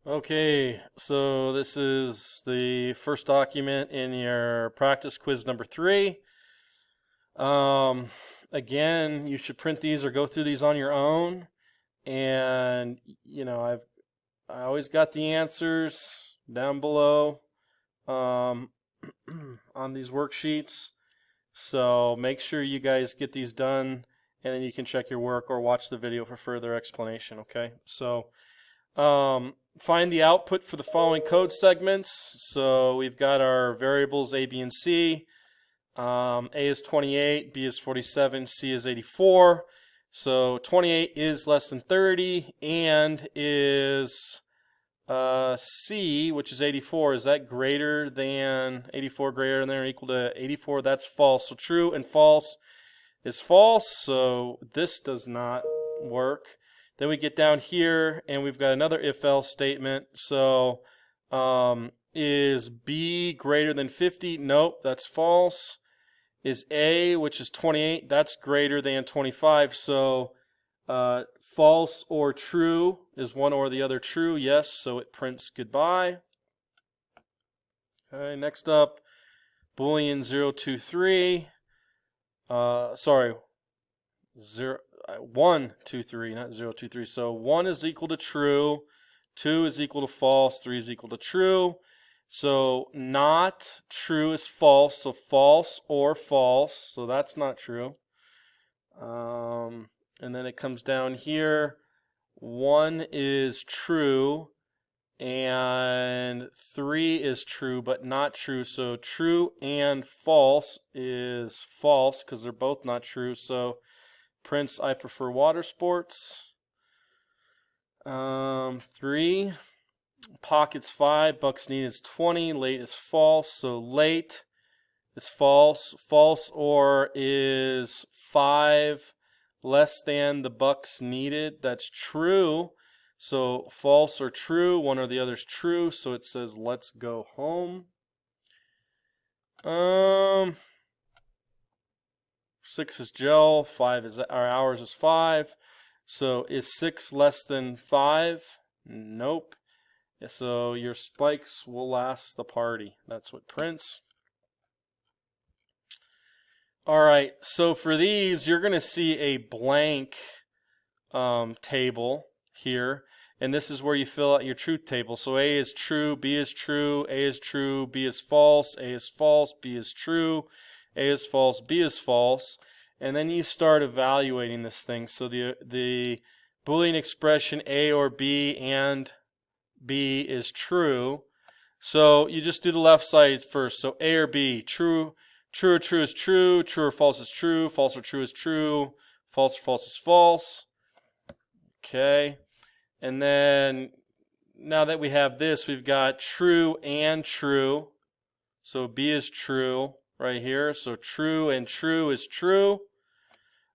Okay, so this is the first document in your practice quiz number 3. Um, Again, you should print these or go through these on your own. And I always got the answers down below um, on these worksheets. So make sure you guys get these done, and then you can check your work or watch the video for further explanation. Okay, so. Find the output for the following code segments. So we've got our variables A, B, and C. A is 28, B is 47, C is 84. So 28 is less than 30, and is C, which is 84, is that greater than 84, greater than or equal to 84? That's false. So true and false is false, so this does not work. Then we get down here and we've got another if-else statement. So is B greater than 50? Nope, that's false. Is A, which is 28, that's greater than 25. So false or true. Is one or the other true? Yes, so it prints goodbye. Okay, next up, Boolean 023. Sorry, 1, 2, 3, not 0, 2, 3. So 1 is equal to true, 2 is equal to false, 3 is equal to true. So not true is false, so false or false, so that's not true. And then it comes down here, 1 is true, and 3 is true but not true. So true and false is false because they're both not true. So prints I prefer water sports. 3, pockets 5, bucks need is 20, late is false. So late is false. False or is 5 less than the bucks needed? That's true. So false or true, one or the other is true. So it says let's go home. 6 is gel, 5 is hours is 5. So is 6 less than 5? Nope. So your spikes will last the party. That's what prints. Alright, so for these, you're going to see a blank table here. And this is where you fill out your truth table. So A is true, B is true, A is true, B is false, A is false, B is true, A is false, B is false. And then you start evaluating this thing. So the Boolean expression A or B and B is true. So you just do the left side first. So A or B, true or true is true, true or false is true, false or true is true, false or false is false. Okay. And then now that we have this, we've got true and true. So B is true right here. So true and true is true.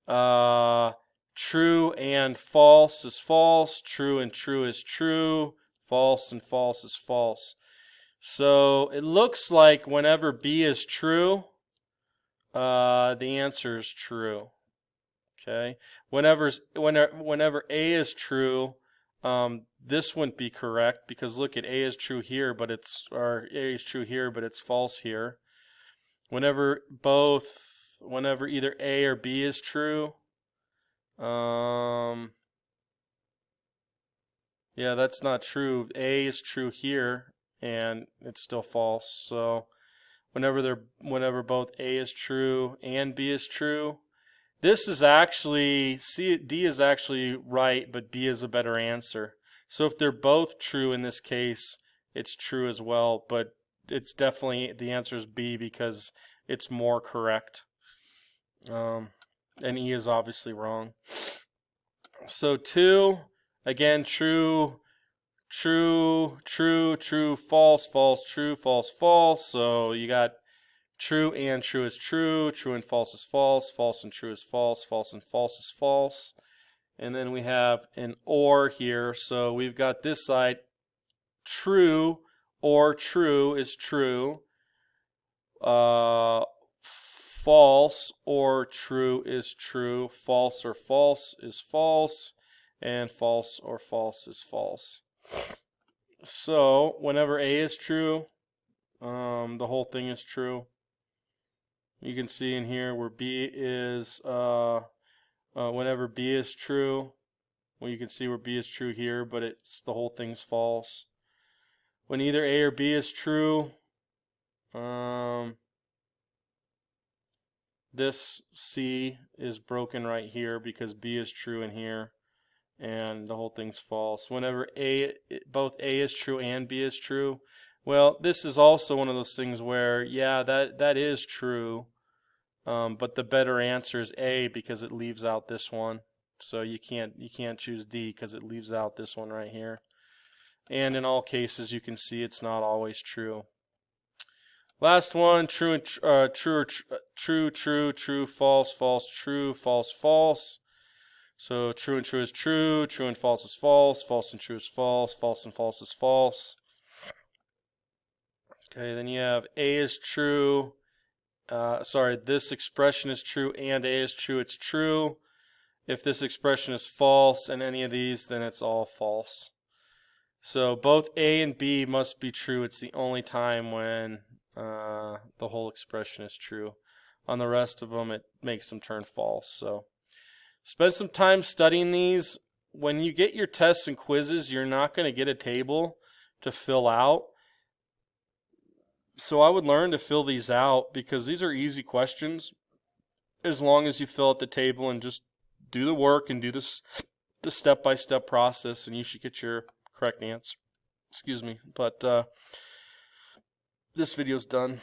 True and false is false. True and true is true. False and false is false. So it looks like whenever B is true, the answer is true. Okay. Whenever A is true, this wouldn't be correct because look at A is true here, but it's A is true here, but it's false here. Whenever either A or B is true, yeah, that's not true. A is true here, and it's still false. So whenever both A is true and B is true, this is actually D is actually right, but B is a better answer. So if they're both true in this case, it's true as well, but it's definitely the answer is B because it's more correct. And E is obviously wrong. So 2, again, true, true, true, true, false, false, true, false, false. So you got true and true is true, true and false is false, false and true is false, false and false is false. And then we have an or here. So we've got this side, true or true is true. False or true is true. False or false is false. And false or false is false. So whenever A is true, the whole thing is true. You can see in here where B is, whenever B is true, well, you can see where B is true here, but the whole thing's false. When either A or B is true, this C is broken right here because B is true in here, and the whole thing's false. Whenever both A is true and B is true, well, this is also one of those things where, yeah, that is true, but the better answer is A because it leaves out this one. So you can't choose D because it leaves out this one right here. And in all cases, you can see it's not always true. Last one, true and true, false, false, true, false, false. So true and true is true and false is false, false and true is false, false and false is false. Okay, then you have A is true. This expression is true and A is true, it's true. If this expression is false in any of these, then it's all false. So both A and B must be true. It's the only time when the whole expression is true. On the rest of them, it makes them turn false. So spend some time studying these. When you get your tests and quizzes, you're not going to get a table to fill out. So I would learn to fill these out because these are easy questions as long as you fill out the table and just do the work and do the step-by-step process, and you should get your correct answer. Excuse me, but this video's done.